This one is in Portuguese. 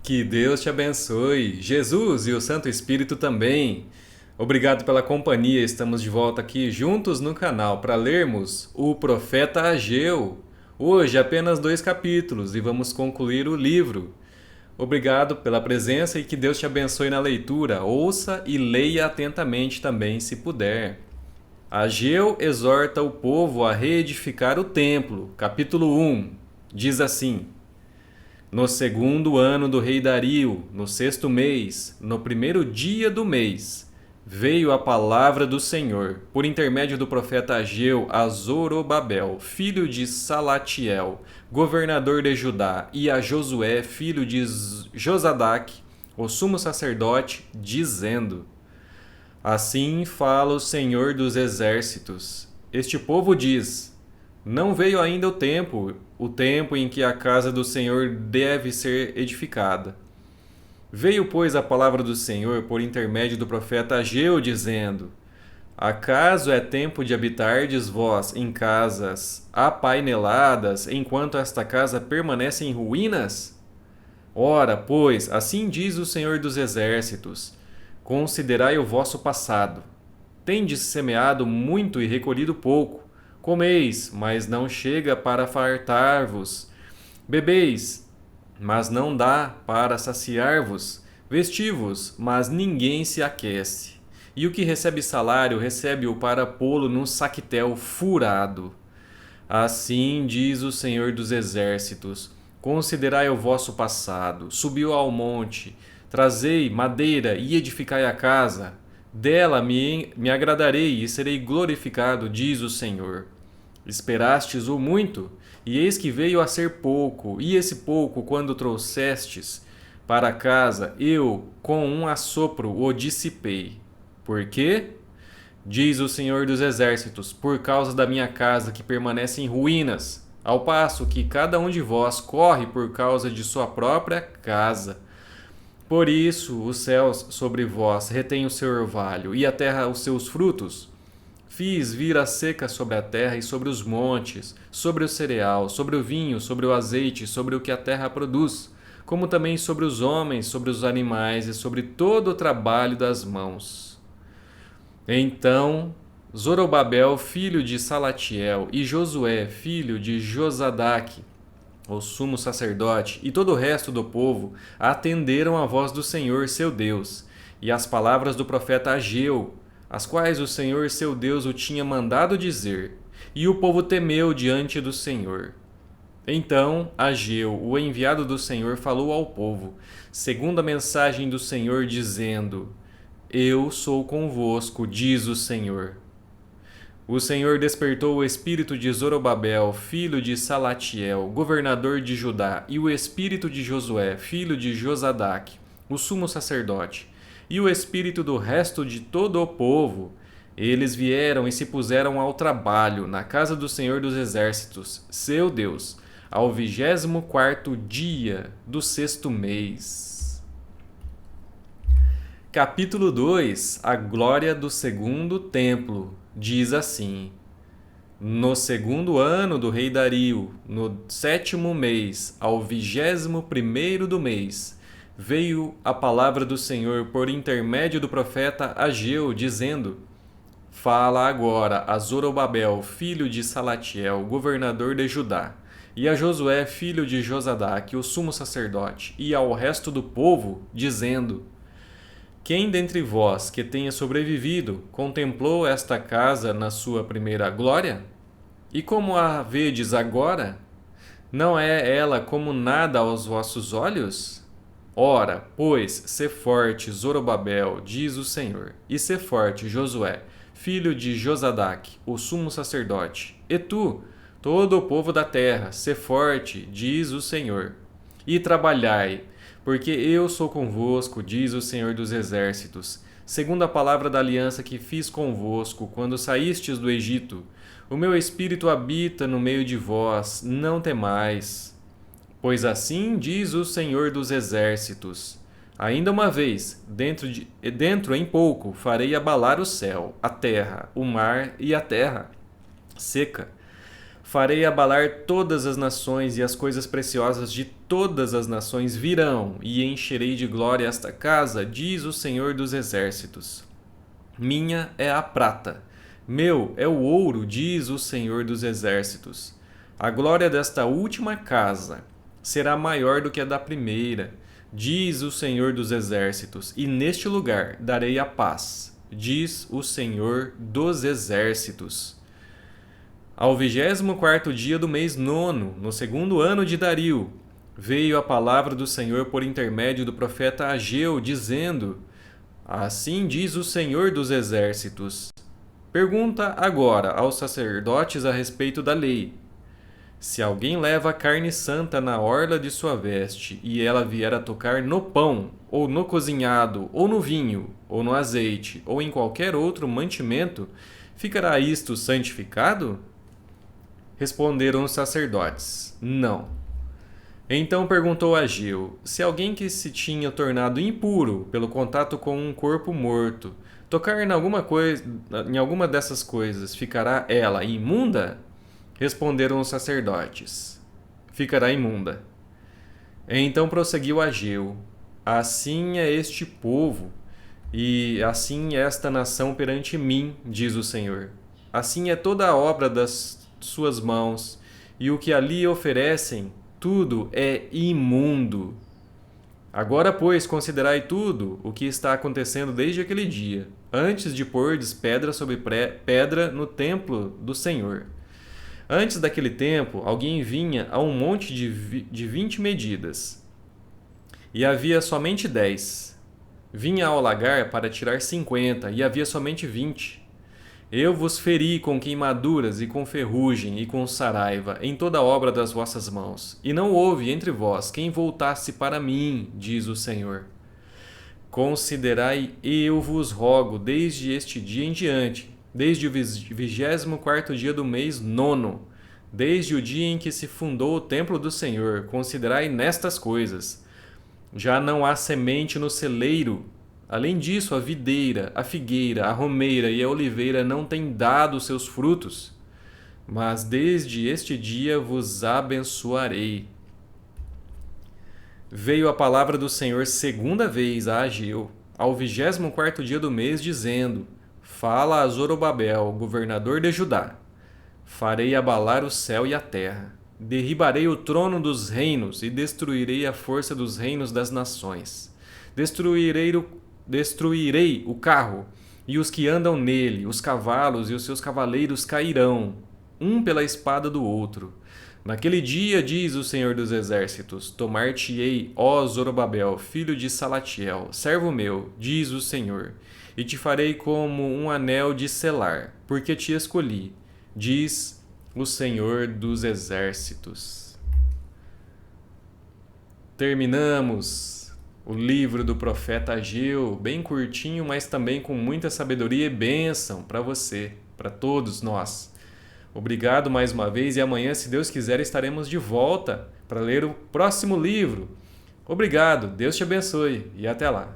Que Deus te abençoe, Jesus e o Santo Espírito também. Obrigado pela companhia, estamos de volta aqui juntos no canal para lermos o Profeta Ageu. Hoje apenas 2 capítulos e vamos concluir o livro. Obrigado pela presença e que Deus te abençoe na leitura. Ouça e leia atentamente também, se puder. Ageu exorta o povo a reedificar o templo. Capítulo 1 diz assim: No segundo ano do rei Dario, no sexto mês, no primeiro dia do mês, veio a palavra do Senhor, por intermédio do profeta Ageu, a Zorobabel, filho de Salatiel, governador de Judá, e a Josué, filho de Josadaque, o sumo sacerdote, dizendo: Assim fala o Senhor dos exércitos. Este povo diz: Não veio ainda o tempo em que a casa do Senhor deve ser edificada. Veio, pois, a palavra do Senhor por intermédio do profeta Ageu, dizendo: Acaso é tempo de habitardes vós em casas apaineladas, enquanto esta casa permanece em ruínas? Ora, pois, assim diz o Senhor dos exércitos: Considerai o vosso passado. Tendes semeado muito e recolhido pouco. Comeis, mas não chega para fartar-vos. Bebeis, mas não dá para saciar-vos. Vesti-vos, mas ninguém se aquece. E o que recebe salário, recebe-o para pô-lo num saquetel furado. Assim diz o Senhor dos exércitos: Considerai o vosso passado, subiu ao monte, trazei madeira e edificai a casa. Dela me agradarei e serei glorificado, diz o Senhor. Esperastes o muito, e eis que veio a ser pouco, e esse pouco, quando trouxestes para casa, eu, com um assopro, o dissipei. Por quê? Diz o Senhor dos exércitos, por causa da minha casa que permanece em ruínas, ao passo que cada um de vós corre por causa de sua própria casa. Por isso os céus sobre vós retêm o seu orvalho, e a terra os seus frutos. Fiz vir a seca sobre a terra e sobre os montes, sobre o cereal, sobre o vinho, sobre o azeite, sobre o que a terra produz, como também sobre os homens, sobre os animais e sobre todo o trabalho das mãos. Então Zorobabel, filho de Salatiel, e Josué, filho de Josadaque, o sumo sacerdote, e todo o resto do povo atenderam à voz do Senhor seu Deus, e às palavras do profeta Ageu, as quais o Senhor seu Deus o tinha mandado dizer, e o povo temeu diante do Senhor. Então Ageu, o enviado do Senhor, falou ao povo, segundo a mensagem do Senhor, dizendo: Eu sou convosco, diz o Senhor. O Senhor despertou o espírito de Zorobabel, filho de Salatiel, governador de Judá, e o espírito de Josué, filho de Josadaque, o sumo sacerdote, e o espírito do resto de todo o povo. Eles vieram e se puseram ao trabalho na casa do Senhor dos exércitos, seu Deus, ao 24º dia do sexto mês. Capítulo 2. A glória do segundo templo. Diz assim: No segundo ano do rei Dario, no sétimo mês, ao 21º do mês, veio a palavra do Senhor por intermédio do profeta Ageu, dizendo: Fala agora a Zorobabel, filho de Salatiel, governador de Judá, e a Josué, filho de Josadaque, o sumo sacerdote, e ao resto do povo, dizendo: Quem dentre vós que tenha sobrevivido contemplou esta casa na sua primeira glória? E como a vedes agora? Não é ela como nada aos vossos olhos? Ora, pois, sê forte, Zorobabel, diz o Senhor, e sê forte, Josué, filho de Josadaque, o sumo sacerdote, e tu, todo o povo da terra, sê forte, diz o Senhor, e trabalhai, porque eu sou convosco, diz o Senhor dos exércitos, segundo a palavra da aliança que fiz convosco quando saístes do Egito. O meu espírito habita no meio de vós, não temais. Pois assim diz o Senhor dos exércitos: Ainda uma vez, dentro em pouco, farei abalar o céu, a terra, o mar e a terra seca. Farei abalar todas as nações, e as coisas preciosas de todas as nações virão, e encherei de glória esta casa, diz o Senhor dos Exércitos. Minha é a prata, meu é o ouro, diz o Senhor dos Exércitos. A glória desta última casa será maior do que a da primeira, diz o Senhor dos Exércitos, e neste lugar darei a paz, diz o Senhor dos Exércitos. Ao 24º dia do mês nono, no segundo ano de Dario, veio a palavra do Senhor por intermédio do profeta Ageu, dizendo: Assim diz o Senhor dos Exércitos. Pergunta agora aos sacerdotes a respeito da lei. Se alguém leva carne santa na orla de sua veste, e ela vier a tocar no pão, ou no cozinhado, ou no vinho, ou no azeite, ou em qualquer outro mantimento, ficará isto santificado? Responderam os sacerdotes: Não. Então perguntou Ageu: se alguém que se tinha tornado impuro pelo contato com um corpo morto tocar em alguma dessas coisas, ficará ela imunda? Responderam os sacerdotes: ficará imunda. Então prosseguiu Ageu: assim é este povo, e assim é esta nação perante mim, diz o Senhor. Assim é toda a obra das suas mãos, e o que ali oferecem, tudo é imundo. Agora, pois, considerai tudo o que está acontecendo desde aquele dia, antes de pordes pedra sobre pedra no templo do Senhor. Antes daquele tempo, alguém vinha a um monte de 20 medidas, e havia somente 10. Vinha ao lagar para tirar 50, e havia somente 20. Eu vos feri com queimaduras e com ferrugem e com saraiva em toda a obra das vossas mãos, e não houve entre vós quem voltasse para mim, diz o Senhor. Considerai, eu vos rogo, desde este dia em diante, desde o 24º dia do mês nono, desde o dia em que se fundou o templo do Senhor, considerai nestas coisas. Já não há semente no celeiro. Além disso, a videira, a figueira, a romeira e a oliveira não têm dado seus frutos. Mas desde este dia vos abençoarei. Veio a palavra do Senhor segunda vez a Ageu, ao 24º dia do mês, dizendo: Fala a Zorobabel, governador de Judá. Farei abalar o céu e a terra. Derribarei o trono dos reinos e destruirei a força dos reinos das nações. Destruirei o carro e os que andam nele, os cavalos e os seus cavaleiros cairão, um pela espada do outro. Naquele dia, diz o Senhor dos Exércitos, tomar-te-ei, ó Zorobabel, filho de Salatiel, servo meu, diz o Senhor, e te farei como um anel de selar, porque te escolhi, diz o Senhor dos Exércitos. Terminamos o livro do profeta Ageu, bem curtinho, mas também com muita sabedoria e bênção para você, para todos nós. Obrigado mais uma vez, e amanhã, se Deus quiser, estaremos de volta para ler o próximo livro. Obrigado, Deus te abençoe e até lá.